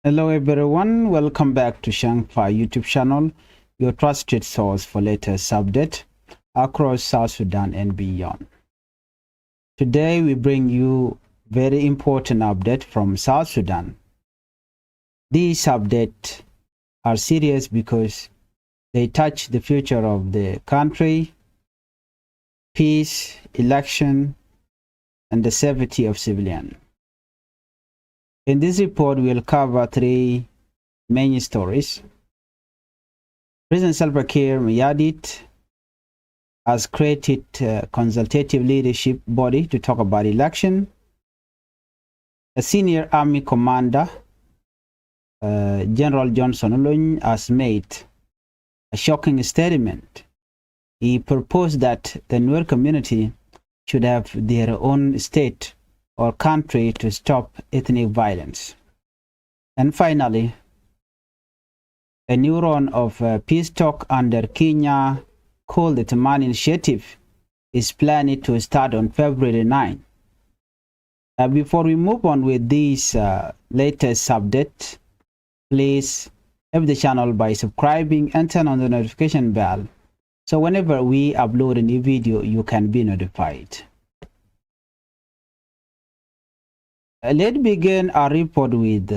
Hello everyone, welcome back to Changfied YouTube channel, your trusted source for latest update across South Sudan and beyond. Today we bring you very important update from South Sudan. These updates are serious because they touch the future of the country, peace, election, and the safety of civilians. In this report, we will cover three main stories. President Salva Kiir Mayardit has created a consultative leadership body to talk about election. A senior army commander, General Johnson Olony, has made a shocking statement. He proposed that the Nuer community should have their own state or country to stop ethnic violence. And finally, a new round of peace talk under Kenya called the Tumaini Initiative is planned to start on February 9. Before we move on with this latest update, please help the channel by subscribing and turn on the notification bell so whenever we upload a new video you can be notified. Let's begin our report with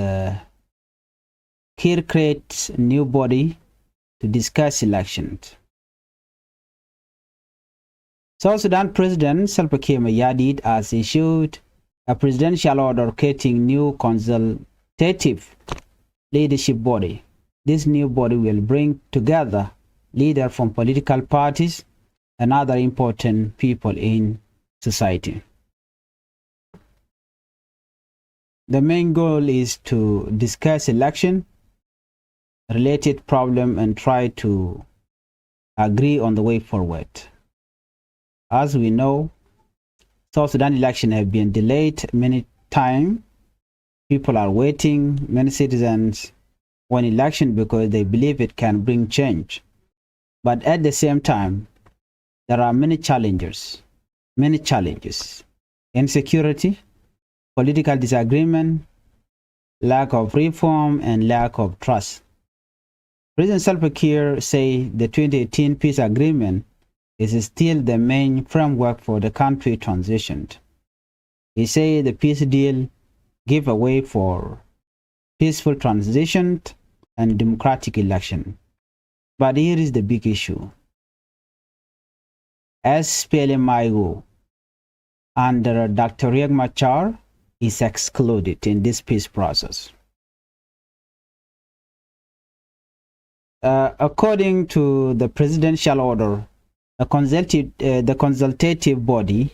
Kiir creates a new body to discuss elections. South Sudan President Salva Kiir Mayardit has issued a presidential order creating new consultative leadership body. This new body will bring together leaders from political parties and other important people in society. The main goal is to discuss election-related problem and try to agree on the way forward. As we know, South Sudan election have been delayed many times. People are waiting, many citizens want election because they believe it can bring change. But at the same time, there are many challenges. Insecurity, political disagreement, lack of reform, and lack of trust. President Salva Kiir says the 2018 peace agreement is still the main framework for the country transition. He said the peace deal gave a way for peaceful transition and democratic election. But here is the big issue. SPLM-IO under Dr. Machar is excluded in this peace process. According to the presidential order, the consultative body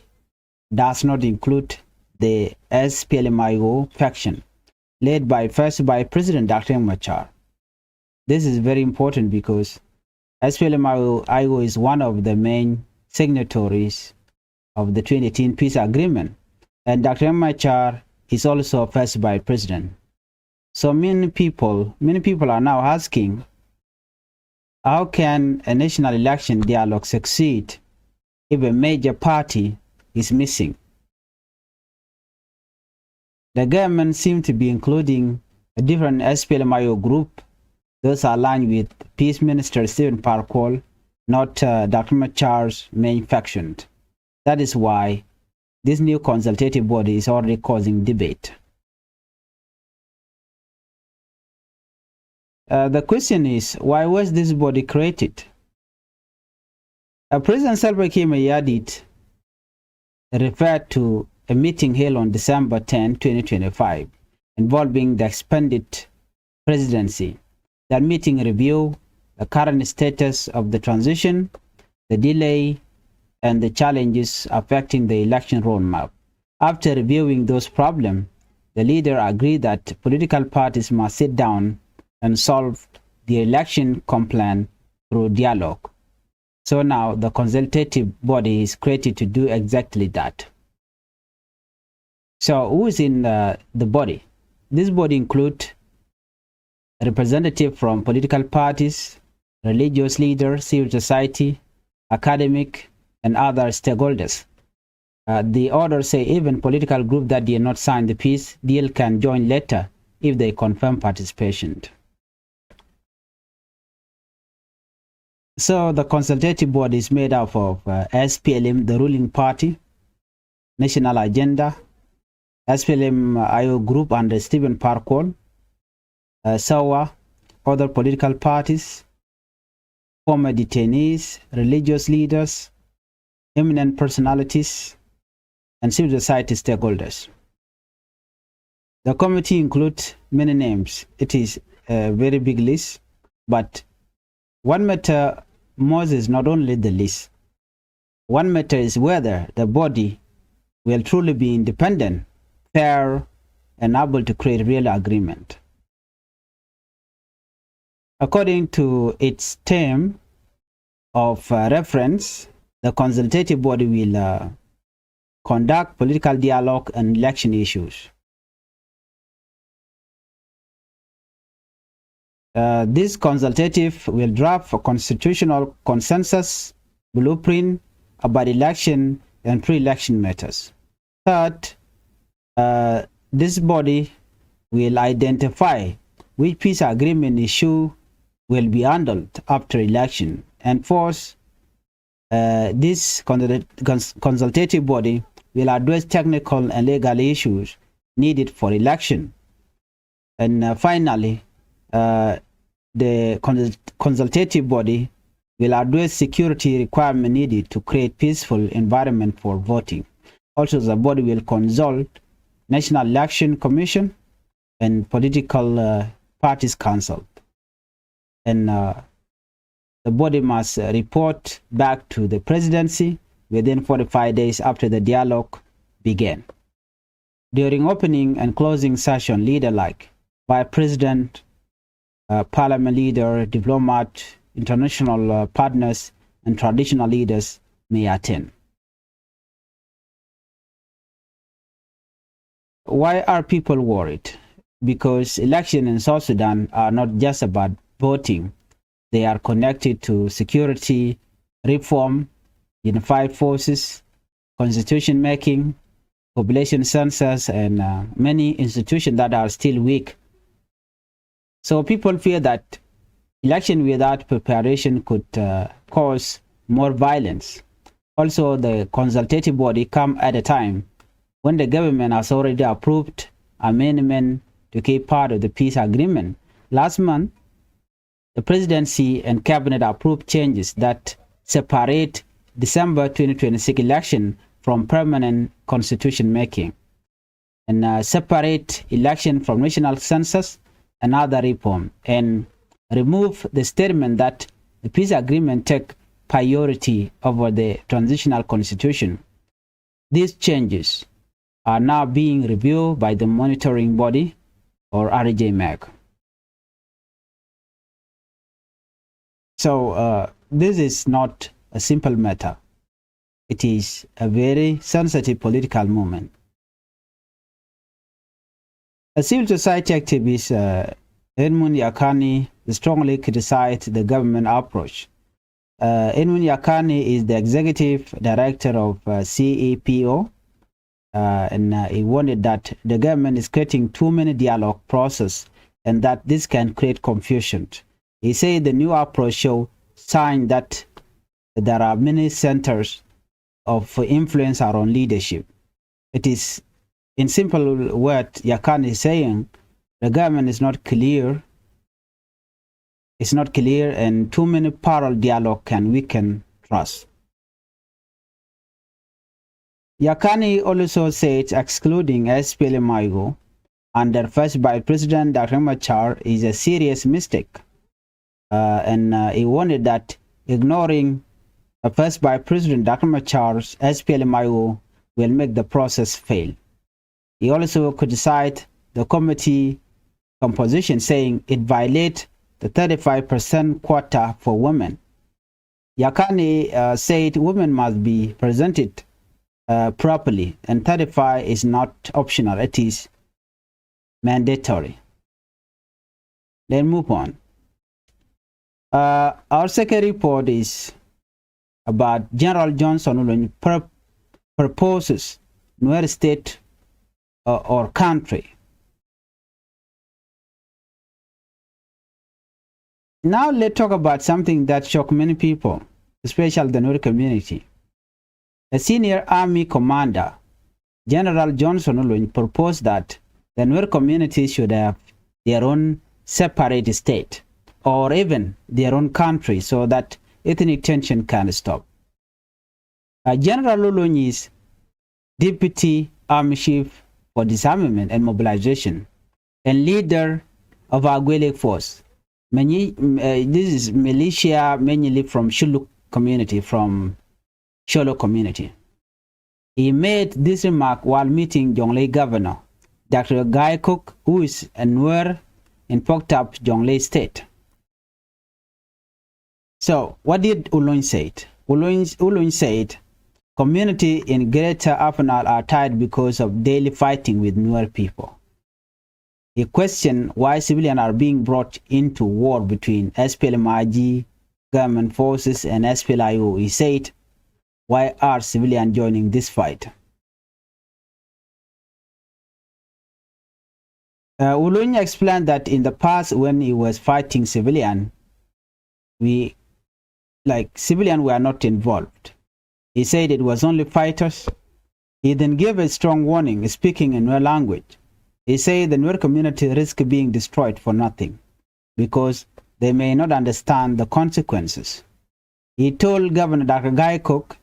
does not include the SPLM-IO faction, led by President Dr. Machar. This is very important because SPLM-IO is one of the main signatories of the 2018 peace agreement. And Dr. Machar is also first vice president. So many people are now asking, how can a national election dialogue succeed if a major party is missing? The government seems to be including a different SPLM-IO group, those aligned with Peace Minister Stephen Parkour, not Dr. Machar's main faction. That is why this new consultative body is already causing debate. The question is, why was this body created? President Salva Kiir Mayardit referred to a meeting held on December 10, 2025, involving the expanded presidency. That meeting reviewed the current status of the transition, the delay, and the challenges affecting the election roadmap. After reviewing those problems, the leader agreed that political parties must sit down and solve the election complaint through dialogue. So now the consultative body is created to do exactly that. So who is in the body? This body includes representatives from political parties, religious leaders, civil society, academic, and other stakeholders. The order say even political group that did not sign the peace deal can join later if they confirm participation. So the consultative board is made up of SPLM, the ruling party, National Agenda, SPLM IO Group under Stephen Parkour, SAWA, other political parties, former detainees, religious leaders, eminent personalities, and civil society stakeholders. The committee includes many names. It is a very big list, but one matter most is not only the list. One matter is whether the body will truly be independent, fair, and able to create real agreement. According to its term of reference, the consultative body will conduct political dialogue and election issues. This consultative will draft a constitutional consensus blueprint about election and pre-election matters. Third, this body will identify which peace agreement issue will be handled after election. And fourth, this consultative body will address technical and legal issues needed for election. And finally, the consultative body will address security requirements needed to create peaceful environment for voting. Also, the body will consult National Election Commission and political parties council. And the body must report back to the presidency within 45 days after the dialogue began. During opening and closing session, leader like Vice President, parliament leader, diplomat, international partners, and traditional leaders may attend. Why are people worried? Because elections in South Sudan are not just about voting. They are connected to security, reform, unified forces, constitution making, population census, and many institutions that are still weak. So people fear that election without preparation could cause more violence. Also, the consultative body come at a time when the government has already approved amendment to keep part of the peace agreement. Last month, the presidency and cabinet approved changes that separate December 2026 election from permanent constitution making, and separate election from national census and other reform, and remove the statement that the peace agreement take priority over the transitional constitution. These changes are now being reviewed by the monitoring body, or RJMAC. So this is not a simple matter. It is a very sensitive political movement. A civil society activist, Edmund Yakani, strongly criticized the government approach. Edmund Yakani is the executive director of CEPO, and he warned that the government is creating too many dialogue process and that this can create confusion. He said the new approach shows signs that there are many centers of influence around leadership. It is, in simple words, Yakani is saying the government is not clear. It's not clear, and too many parallel dialogue can weaken trust. Yakani also said excluding SPLM-IGO under first Vice President Dr. Machar is a serious mistake, and he warned that ignoring first Vice President Dr. Machar's SPLM-IGO will make the process fail. He also criticized the committee composition, saying it violates the 35% quota for women. Yakani said women must be presented properly, and 35 is not optional, it is mandatory. Let's move on. Our second report is about General Johnson Olony proposes Nuer state or country. Now let's talk about something that shocked many people, especially the Nuer community. A senior army commander, General Johnson Olony, proposed that the Nuer community should have their own separate state or even their own country so that ethnic tension can stop. General Olony is Deputy Army Chief for Disarmament and Mobilization and leader of our Gwele force. This is militia mainly from Shuluk community, from Sholo community. He made this remark while meeting Jonglei governor, Dr. Guy Cook, who is a Nuer in Poktap, Jonglei state. So, what did Olony say? Olony said, community in Greater Afanal are tired because of daily fighting with Nuer people. He questioned why civilians are being brought into war between SPLM-IG, government forces, and SPLIO. He said, why are civilians joining this fight? Olony explained that in the past when he was fighting civilians, civilians were not involved. He said it was only fighters. He then gave a strong warning, speaking in Nuer language. He said the Nuer community risk being destroyed for nothing because they may not understand the consequences. He told Governor Dr. Guy Cook,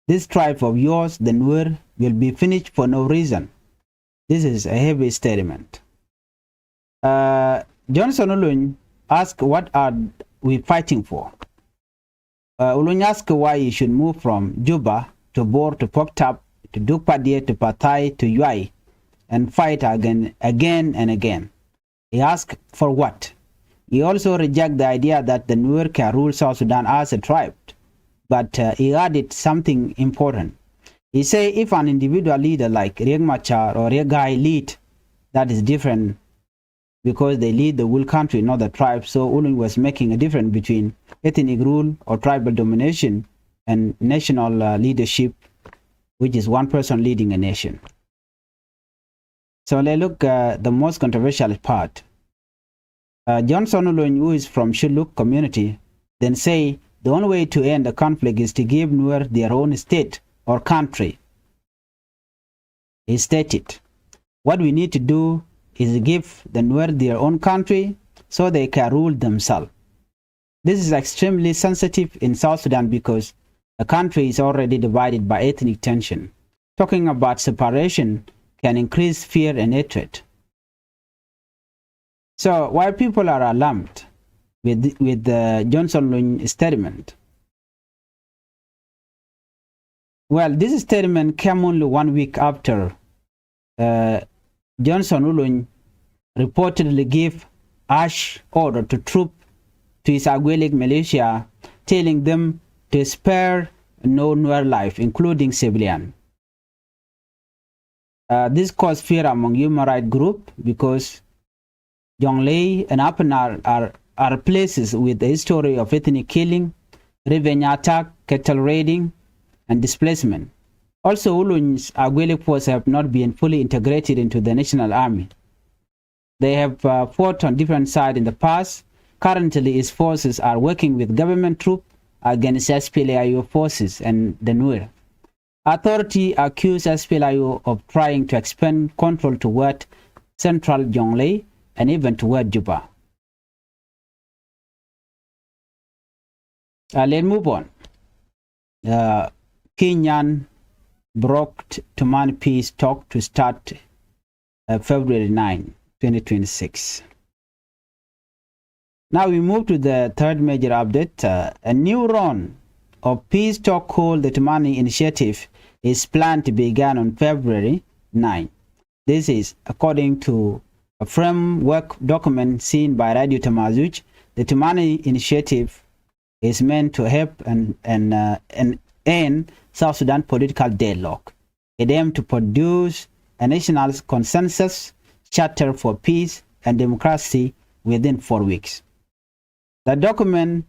this tribe of yours, the Nuer, will be finished for no reason. This is a heavy statement. Johnson Olony asked, what are we fighting for? Olony asked why he should move from Juba to Bor to Poktap to Dukpadie to Patai to Yuai and fight again and again. He asked for what? He also rejected the idea that the Nuer can rule South Sudan as a tribe, but he added something important. He said if an individual leader like Machar or Guy lead, that is different because they lead the whole country, not the tribe. So Olony was making a difference between ethnic rule or tribal domination and national leadership, which is one person leading a nation. So let's look at the most controversial part. Johnson Olony, who is from Shuluk community, then say the only way to end the conflict is to give Nuer their own state or country. He stated, what we need to do is give the Nuer their own country so they can rule themselves. This is extremely sensitive in South Sudan because the country is already divided by ethnic tension. Talking about separation can increase fear and hatred. So why people are alarmed with the Johnson Olony statement? Well, this statement came only 1 week after Johnson Olony reportedly gave harsh order to troops to his Agwelig militia, telling them to spare no Nuer life, including civilian. This caused fear among human rights groups because Jonglei and Apanal are places with a history of ethnic killing, revenge attack, cattle raiding, and displacement. Also, Olony's Agwelig forces have not been fully integrated into the national army. They have fought on different sides in the past. Currently, his forces are working with government troops against SPLIO forces and the Nuer. Authority accused SPLIO of trying to expand control toward central Jonglei and even toward Juba. Let's move on. Kenyan broke Tumaini peace talk to start February 9, 2026. Now we move to the third major update. A new round of peace talk called the Tumaini Initiative is planned to begin on February 9. This is according to a framework document seen by Radio Tamazuch. The Tumaini Initiative is meant to help and end South Sudan political deadlock. It aims to produce a national consensus charter for peace and democracy within 4 weeks. The document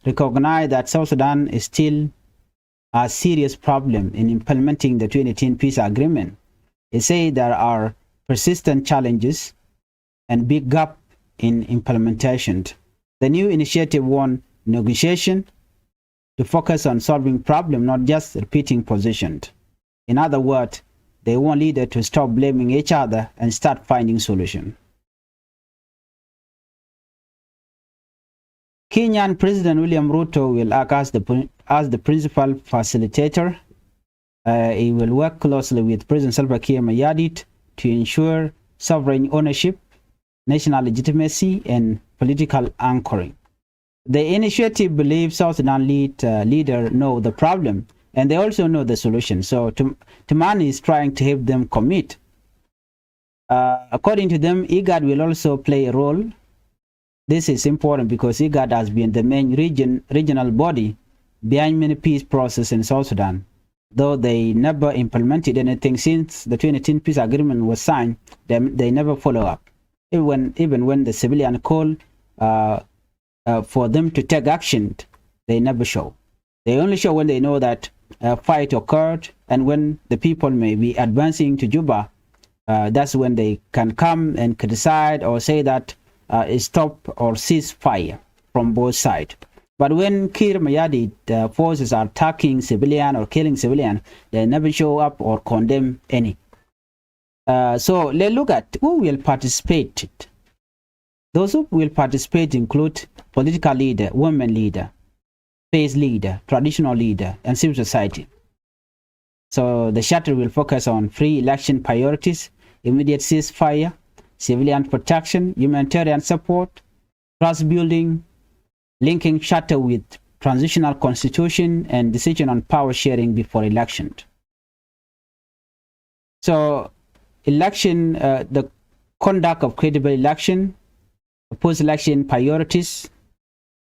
recognizes that South Sudan is still a serious problem in implementing the 2018 peace agreement. It says there are persistent challenges and big gap in implementation. The new initiative wants negotiation to focus on solving problems, not just repeating positions. In other words, they want leaders to stop blaming each other and start finding solutions. Kenyan President William Ruto will act as the principal facilitator. He will work closely with President Salva Kiir Mayardit to ensure sovereign ownership, national legitimacy, and political anchoring. The initiative believes South Sudan leaders know the problem and they also know the solution. So Tumaini is trying to help them commit. According to them, IGAD will also play a role. This is important because IGAD has been the main regional body behind many peace process in South Sudan. Though they never implemented anything since the 2010 peace agreement was signed, they never follow up. Even when the civilian call for them to take action, they never show. They only show when they know that a fight occurred and when the people may be advancing to Juba. That's when they can come and criticize or say that stop or cease fire from both sides. But when Kiir Mayardit forces are attacking civilian or killing civilian, they never show up or condemn any. So let's look at who will participate. Those who will participate include political leader, women leader, faith leader, traditional leader, and civil society. So the charter will focus on free election priorities, immediate ceasefire, civilian protection, humanitarian support, trust building, linking charter with transitional constitution, and decision on power sharing before election. So election, the conduct of credible election, post-election priorities,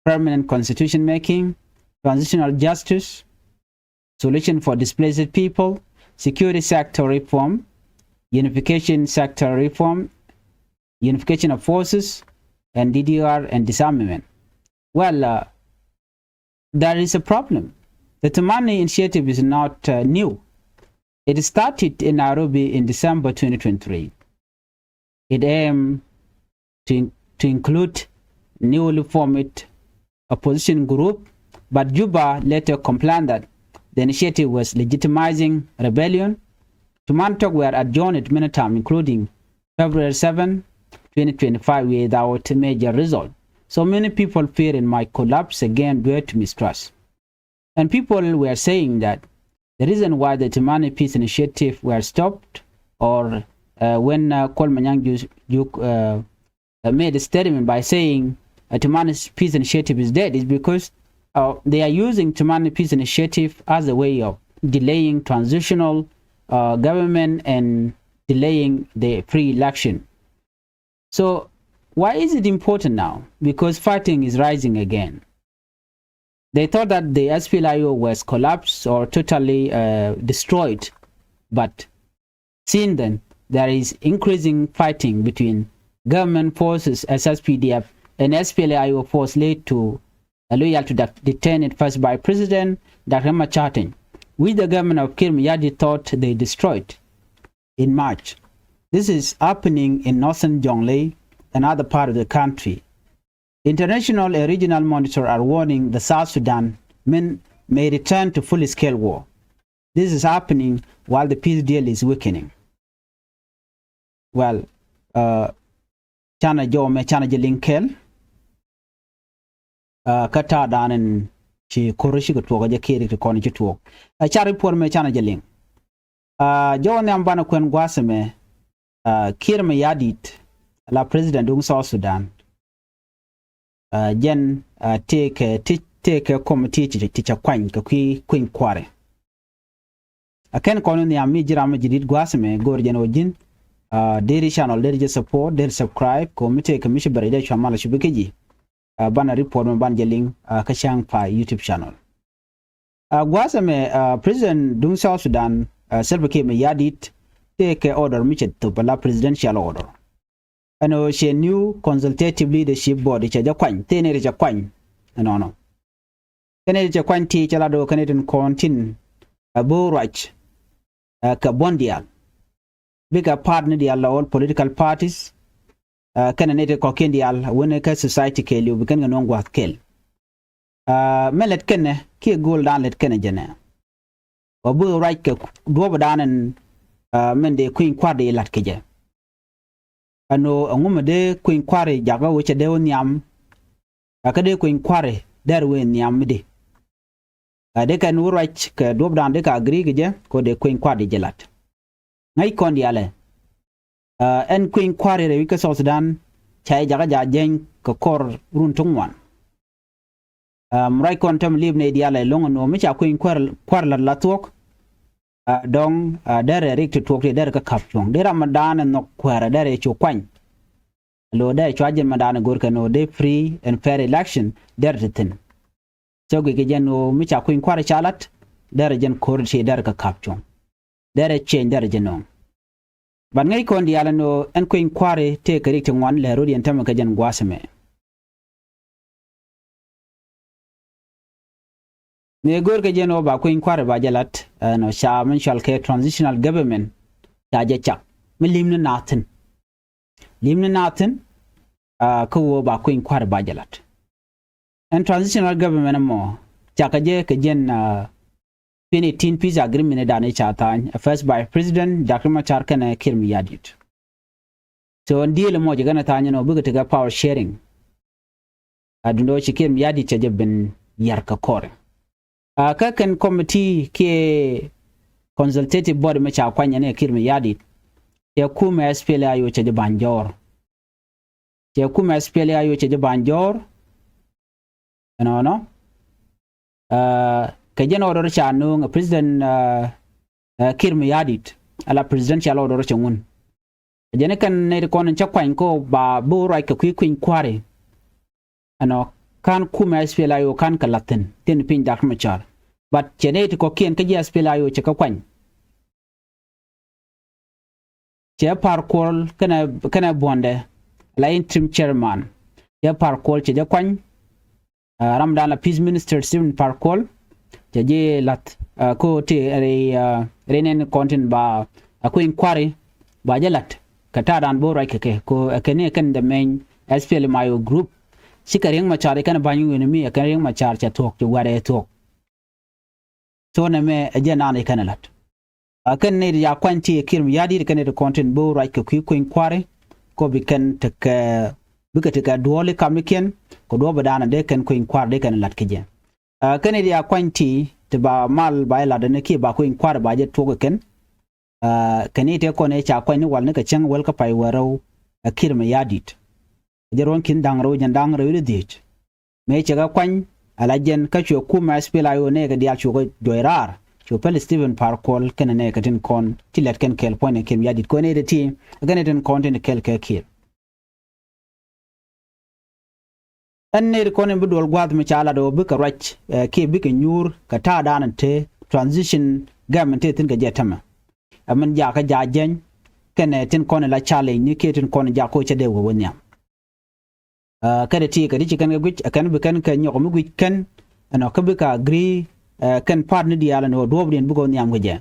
permanent constitution making, transitional justice, solution for displaced people, security sector reform, unification sector reform, unification of forces, and DDR and disarmament. Well, there is a problem. The Tumaini initiative is not new. It started in Nairobi in December 2023. It aimed to include newly formed opposition group, but Juba later complained that the initiative was legitimizing rebellion. Tumaini talks were adjourned many times, including February 7, 2025, without major result. So many people fear it might collapse again due to mistrust. And people were saying that the reason why the Tumaini Peace Initiative were stopped, or when Kolmanyang made a statement by saying Tumaini Peace Initiative is dead, is because they are using Tumaini Peace Initiative as a way of delaying transitional government and delaying the free election. So why is it important now? Because fighting is rising again. They thought that the SPLIO was collapsed or totally destroyed, but since then there is increasing fighting between government forces, SSPDF, and SPLIO force led to a loyal to the detained first by President Dr. Machar, which the government of Kiir Mayardit thought they destroyed in March. This is happening in northern Jonglei, another part of the country. International and regional monitors are warning the South Sudan may return to full-scale war. This is happening while the peace deal is weakening. Well, Chana Jome Chana Jelinkel, Kata Danen, she Korishi to walk, Jakiri to Cornish to walk. A charity poor me Chana Jeling. Joan Ambana Quen Guasame, Kiir Mayardit, la President of South Sudan. Jen take a committee teacher Quine, Queen Quarry. I can call in the Amijira Majid Guasame, Gordian Ojin, Dairy Channel, Dairy support, Dairy subscribe, committee commission by the Chamala Shubiki, Banner report on Banjaling, Changfied YouTube channel. Guasame, President Dung South Sudan, Salva Kiir Mayardit, take order Michet to Bala presidential order. And she new consultative leadership board, which is a quine, tenere a quine, and no. Tenere a quine teacher, Lado Canadian contin, a Borach, a Cabondial, bigger partner, the all political parties, kana ne ko kendial wona ka society ke liu kan non gwa kel melet kenne ki gol dan let kenne jene wa bu right ke do badanan men de queen kwade lat keje ano ngum de queen kware jaga wuce de wonyam aka de queen kware der we nyam de de kan right ke do badan de ka agree keje ko de queen kwade jelat ngai kon diale en queen kware re ka South Sudan chai jaga ja jen ko kor run tungwan right kon tam lib ne diale longo no mi cha queen kwar la tok dong dere rik to tok der ka kap chong de ramadan no kwara dere chu kwan lo de chwajen madan gor ka no de free and fair election der tin so ge gen no mi cha queen kwara chalat dere jen kor che der ka kap chong dere chen dere jen no ban ngai kon diala no en queen kware te ka rik wan le ro dien tam ka jen gwasme ne gor ga jeno ba queen kware ba jalat no shaman shall ke transitional government ta je chak limna natin ko ba queen kware ba jalat and transitional government mo chaka je ke jen 2018 peace agreement da ne chatan first by president Dr. Machar kana Kiir yadit so deal mo je gana tanya no buga tiga power sharing adundo shi Kiir yadit je ben yarka kore kakan committee ke consultative board me cha kwanya ne Kiir yadit ya kuma SPLA yo che banjor ya kuma SPLA yo che banjor no ka jeno order cha no president Kiir yadit ala presidential order cha ngun jene kan ne ko nan cha kwan ko ba bo right ka queen kware ano kan kuma SPLA yo kan ka latin tin pin Dr. Machar but chene ko kien ka SPLA yo cha ka kwan che par kol kana bonde la interim chairman ya par kol che ja kwan ramdan la peace minister Stephen Parkol je lat ko te renen content ba ko inquiry ba jalat kata dan bo right ke ko kene kan the main SPL mayo group sikaring Machar kan banyu ne mi kan ring Machar cha tok ju ware tok so na me ajana ne kan lat kan ne ya kwanti Kiir yadi kan ne content bo right ko inquiry ko bi kan ta buka tika duole kamiken ko do badana de kan ko inquiry de kan lat keje kan ne ya kwanti te ba mal ba la de ne ki ba ko inquiry ba je to ken kan ite ko ne cha kwani wal ne ka chen wel ka pai warau Kiir yadit jeron kin dangro jan dangro ide dit me che ga kwan alajen ka cho kuma spela yo ne ga dia cho go doirar cho pel Stephen Parkol ken ne ka tin kon tilet ken kel point Kiir yadit ko ne de ti ga ne tin content kel ke Kiir anne ko ne budol gwad mi chala do buka rach ke buka nyur ka ta danan te transition government tin ga jetama aman ja ka jajen ken tin kon la chale ni ke tin kon ja ko che de wo wonya kada ti ka dici kan guj kan bukan kan nyoko mu guj kan ano ka buka agree kan partner diala no dobrin bugo nyam guje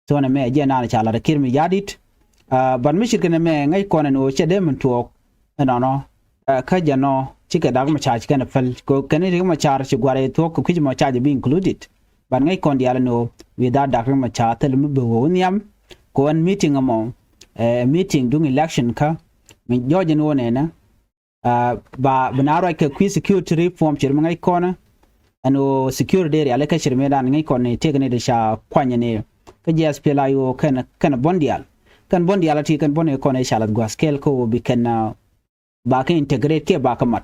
so na me je na chala da Kiir yadit ban mi shirkene me ngai kon no che de mun to no ka jano chika dag Machar kana fal ko kane ri Machar chi gware to ko kuji Machar be included ban ngai kon diala no without Dr. Machar tel mu be wonyam ko an meeting among meeting during election ka min jojen wone na ba banaro ka qui security reform chirma ngai kona ano security area le ka chirme dan ngai kon ne tegne de sha kwanya ne ka SPLA yo kana bondial kan bondial ti kan bonne kon e shalat gwaskel ko bi kan ba ka integrate ke ba ka mat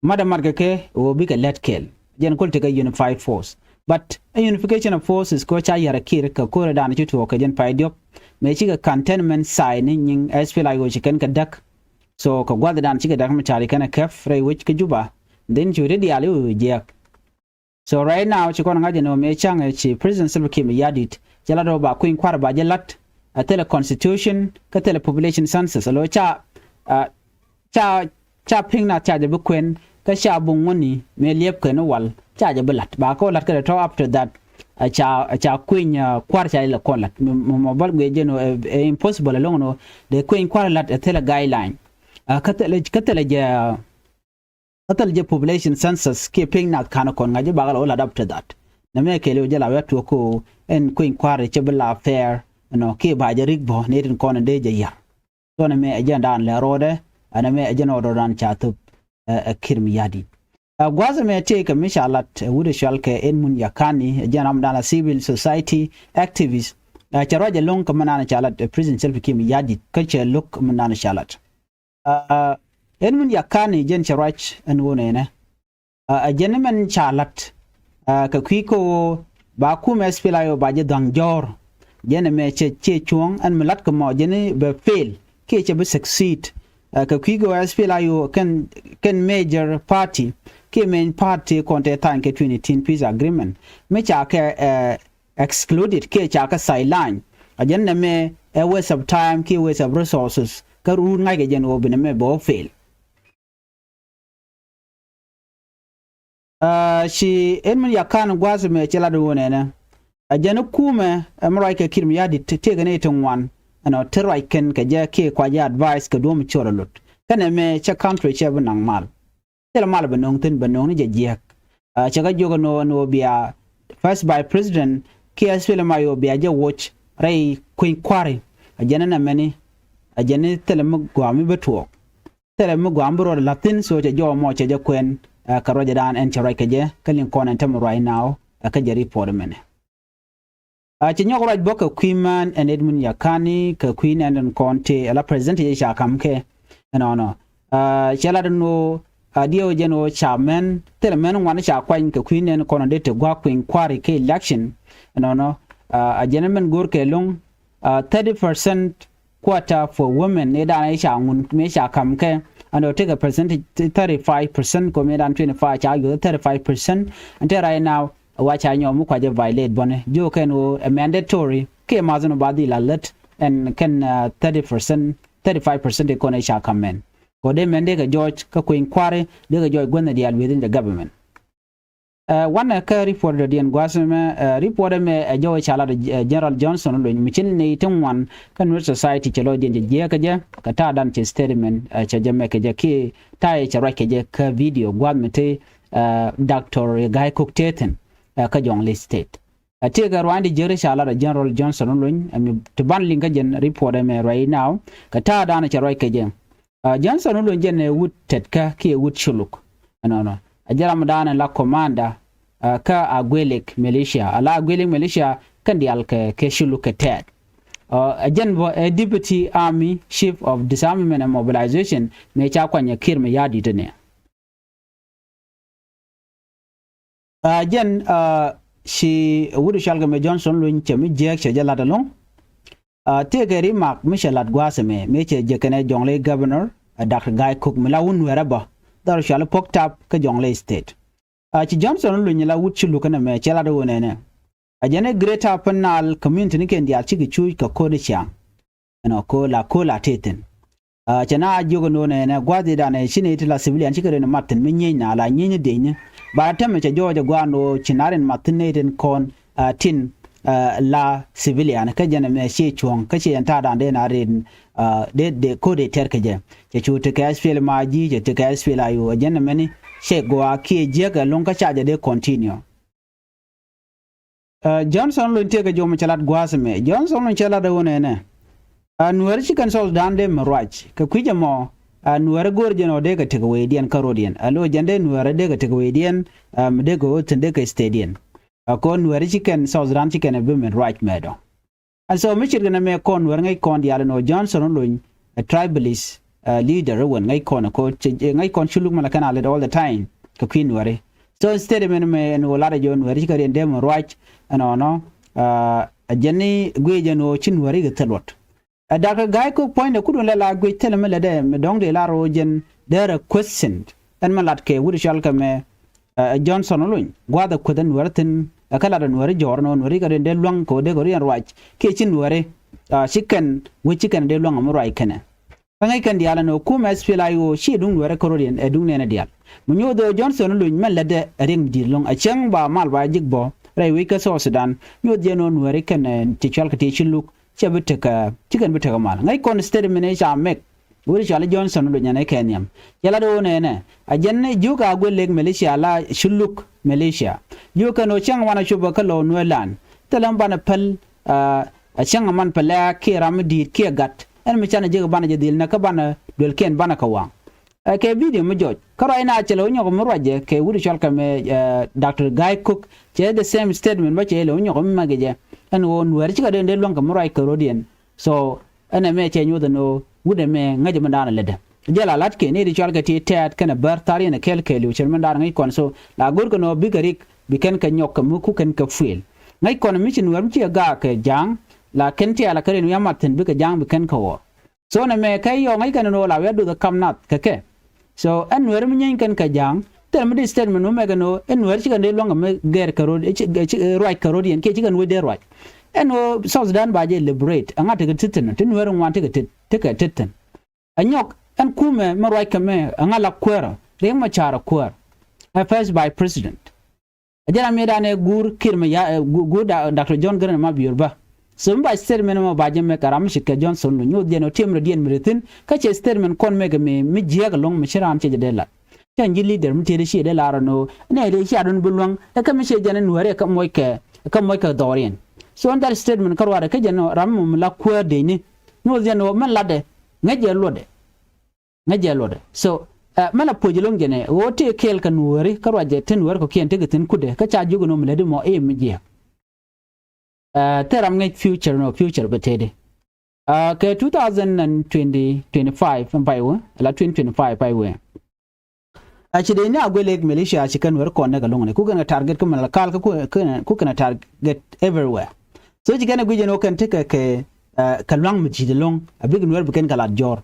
madam marga ke o bi ka let kel jen kol te ka unified force but a unification of forces ko cha yara Kiir ka ko da na to ka jen paidiop me chi ka containment sign ning SPLA go chi kan ka dak so ka gwada dan chi ka dak Machar kana kef rai which ka juba then jure di ali je so right now chi kon ngaje no me chang chi president Salva Kiir yadit jala do ba ko inquire ba jalat a tele constitution ka tele population census lo cha ping na cha de bukwen ka sha bungoni me liep ka no wal cha je belat ba ko lat ka to after that cha queen kwar cha la kon lat mo bal ge jeno impossible long no de queen kwar lat a tele guideline katale population census ke ping na kana kon ngaje bagal all adapt to that na me ke le jala wetu ko en queen kwar che bla fair no ke ba jarik bo ne tin kon de je ya to na me agenda an le rode ana me agenda odoran cha tu kirmi yadi gwaza me take mishalat wude shalke en mun yakani janam dana civil society activists charaja long kamana chalat prison self kim yadi kache look manana shalat en mun yakani jen charach en wone ne jenemen chalat ka kwiko ba ku mes pilayo ba je dangjor jeneme che chuong an malat ko mo jene be fail ke che be succeed ka kwigo SPLIO can major party ke main party konte tan ke 2010 peace agreement me cha ke excluded ke cha ka sideline ajen me a waste of time ke waste of resources ka ru ngai ke jen obine me bo fail shi enmun yakan gwazu me chela do ne na ajen kuma amrai ke kirmi yadi te gane tan wan ano terai ken ke je ke kwa je advice ke do mi choro lot kana me cha country che banang mal tele mal banong tin banong ni je je cha ga jogo no bia first by president ke asfele mayo bia je watch rai queen kwari ajana na meni ajane tele mu gwami beto tele mu gwambro latin so je jo mo che je kwen ka roje dan en charai ke je kalin konan tam right now ka je report mene Chinyok right boka Queenman and Edmund Yakani, ka Queen and Conte, la present ye shakamke, no. Shala no, dio geno chairman, tell a man one shakwain ka Queen and Conadate gwa Queen Quarry K election, no. A gentleman gurke long, 30% quota for women, Eda Shangun, me shakamke, and I'll take a percentage 35%, Comedan 25, 35%, until right now. Watch I know mukwa je violate bone jo can a mandatory ke mazano badi la let and can 30% 35% e kone sha kamen ko de mende ga George ka ko inquiry de ga joy gonna deal within the government one ka report de den gwasme report me jo chala General Johnson lo michin ne tin wan kan society chelo den je ka ta dan che statement cha jame ke je ki tai cha ke je ka video gwamete Dr. Guy Cook ka jongle state atiga rwandi jere shala General Johnson lun ami to ban linga jen report me right now ka ta dana cha right keje Johnson lun jen wood tetka ki wood shuluk no ajara madana la commander ka agwelek militia ala agwelek militia kan dial ke shuluk ted ajen deputy army chief of disarmament and mobilization me cha kwanya kirme yadi dene Jen she would shalga me Johnson lun chemi jek che jala dalong take a remark Michelat Guaseme meche jekene jongle governor Dr. Guy Cook Milawun weraba dar shal poked up ka jongle state chi Johnson lun la wuchi lukana me chela do nene ajene greater penal community ni kendi alchigi chui ka kode chang ko la teten chana jogo no ne gwadi da ne shine itla civilian chikere ne martin minyenya la nyenye denye ba temme che jojo gwano chinaren martin kon tin la civilian ka jene me she chuong ka che enta da de na ren de ko de terke je che chute ka asfel maji je te ka asfel ayo jene meni she gwa ki je ga longa chaje de continue Johnson lo tege jomo chalat gwasme Johnson lo chala da wona ne Nuer chicken sauce dande marwach ka kwijamo Nuer gorjeno de ka tegwe dien karodian alo jande Nuer de ka tegwe dien de go tende ka stadium ko Nuer chicken sauce ran chicken be men right medo and so michir gana me kon Nuer ngai kon dial no Johnson lo a tribalist leader won ngai kon ko ngai kon chuluk mala kana all the time ka queen Nuer so instead me no lara jo Nuer chicken dem right no ajani gwejeno chin Nuer ga talot Dr. Guy Cook point couldn't let la great tell me them dong de la rogen there questioned and malatke would shall come Johnson alone gwada kudan werten akala dan wari jorno wari ka de long ko de gorian right kitchen wari chicken we chicken de long am right kana pangai kan diala no kuma SPLIO shi dung wari korodian dung ne dial munyo do Johnson alone man lade ring di long a chang ba mal ba jigbo rai we ka South Sudan nyod je no Nuer ken ti chal ka ti chiluk che beteka chicken beteka mal ngai kon statement e cha mek wuri chala Johnson lo nyane kenyam yala do ne a jenne juga goleg Malaysia la chiluk Malaysia yuka no chang wana chuba ka lo Nuerland telam bana pal a chang man pala ke ramdi ke gat en mi chana je bana je dil na ka bana dol ken bana ka wang ke video mo joj karo ina chelo nyoko murwaje ke wuri chal ka me Dr. Guy Cook che the same statement ba che lo nyoko mageje en won wer chi ka den de long ka murai ka rodien so ana me che nyu no wude me ngaje mandana lede jela lat ke ne ri chal ka ti tat kana bar tari na kel kelu chen mandana ngai kon so la gur ko no bigarik biken ka nyok mu ku ken ka fuel ngai kon mi chin wer mi ga ke jang la ken ti ala kare no yamaten bi ka jang biken ka wo so na me kai yo ngai kan no la we do the kamnat ke so en wer mi nyen kan ka jang tel mi statement no me no en wer chi kan de longa me ger ka rod right ka rod yen ke chi kan we de right en o South Sudan ba je liberate anga te titin tin wer ngwan te ka titin anyok en kume ma right ka me anga la kwera re Machar kwer first by president ajana me da ne gur kirma ya gur da Dr. John Garang ma biurba so mba statement ma ba je me karam shi ka Johnson no nyod no tim rodien meritin ka che statement kon me ga me jiya long me shiran che de la changi leader mti de shi de la no ne de shi adon bulwang da ka me she jana nuare ka moy ka dorien so under statement karwa ka jano ram mu la kwer de ni no jano man lade ngaje lode so mala pojilong jene wote kel kan nuare karwa je ten wer ko kien te tin kude ka cha jugo no mele de mo e mi je teram ngai future betede ke 2025 mpaiwa la 2025 paiwa achide ni agwele Malaysia chikan wer ko naga longone ku gana target ko mala kal ku kana target everywhere so chikana guje no kan tika ke kalwang mjide long abig wer buken kala jor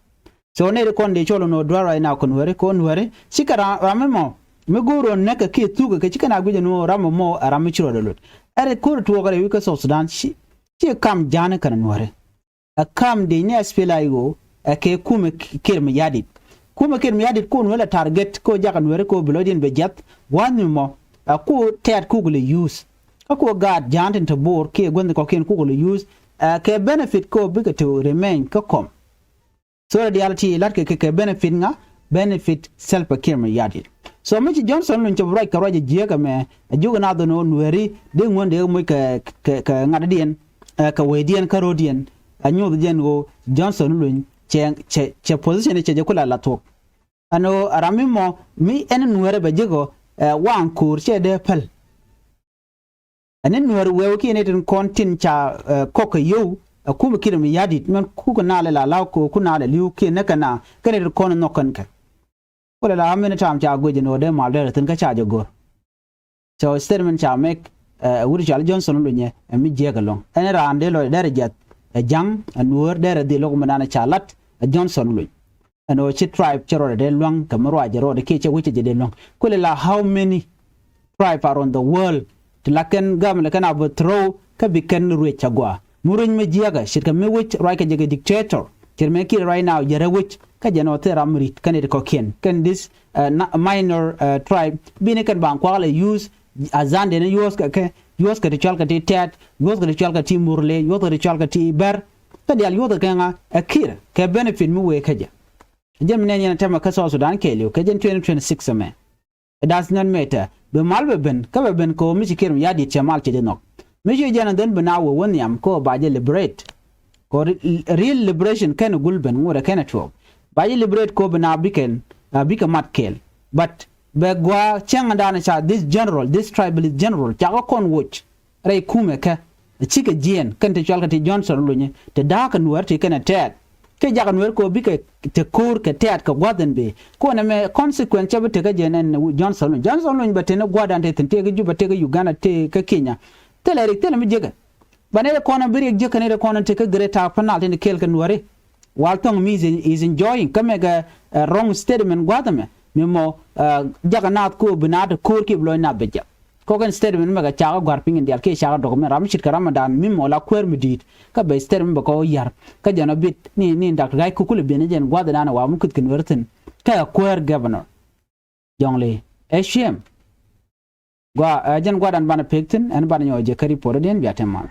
so ne ko nde cholo no dwara ina ko nwere chikara ramemo meguro naka ke tuga ke chikana guje no ramemo aramichiro dolot are kur to gare wika South Sudan chi kam jana kan nwere akam de ne spelaigo ke kume kirme yadit kuma kirme yadit ko wala target ko jakan were ko blodin be jat wani mo ko tet ko gule use ko gad jantin to bor ke gonde ko ken ko gule use ke benefit ko biga to remain ko kom so reality lat ke benefit nga benefit self kirme yadit so mi Johnson lun chobrai ka roje jiega me juga na do no nweri de ngonde mo ka ngadien ka wedien ka rodien anyo den go Johnson lun che position che kula la tok ano aramimo mi en nwere be jego wan kur che de pel anen nwere we ki ne tin kontin cha koka yo kuma kirmi yadit men ku na la ko ku na la liu ki ne kana kane kon no kan ka wala la amene tam cha goje no de mal de tin ka cha jogor so statement cha mek wuri cha Johnson lu nye mi jega long en rande lo derejat jang Nuer dere de lo manana cha lat Johnson lu ano chi tribe chero de long kamaro ajero de ke che wuche de long kule la how many tribe around the world tlaken gam le kana throw ka biken ruwe chagwa murun me jega shirka me which right ka jega dictator terme ki right now jere which ka jeno tera mrit kan ko ken this minor tribe bine kan ban kwala use azande ne use ka de chalka ti tet use ka de chalka ti murle use ka de chalka ti ber ka de use ka nga akira ka benefit mu we kaja jem ne nyana tema ka South Sudan ke liu ka jen 2026 me it does not matter be malbe ben ka be ben ko mi chikirum yadi chamal che de nok mi je jana den bana wo won yam ko ba je liberate ko real liberation kan gulben ngora kana to ba je liberate ko bana biken bika matkel but be gwa changa cha this tribal general cha kon watch ray kume ka chika jien kan te chalka ti Johnson lunye te da kan werte kana tet ke jagan wer ko bika te kur ke tet ka gwaden be ko na me consequence be te ga jenen Johnson lunye be te na gwadan te te ga juba te ga Uganda te ka Kenya te le te na mi jega banere ko na biri je kan ko na te ka greta panal te kel kan wari waltong mi is enjoying kamega wrong statement gwadame mimo jaganat ko binat kur ki bloy na beja ko kan statement mega chaga garping indial ke chaga document ram shit karamadan mimo la kwer midit ka be statement ba ko yar ka jana bit ni dak gai ku kul bene jen gwadana na wa mu kut kin werten ka kwer governor jongle shm gwa jen gwa dan bana pektin en bana nyo je kari poro den biatemal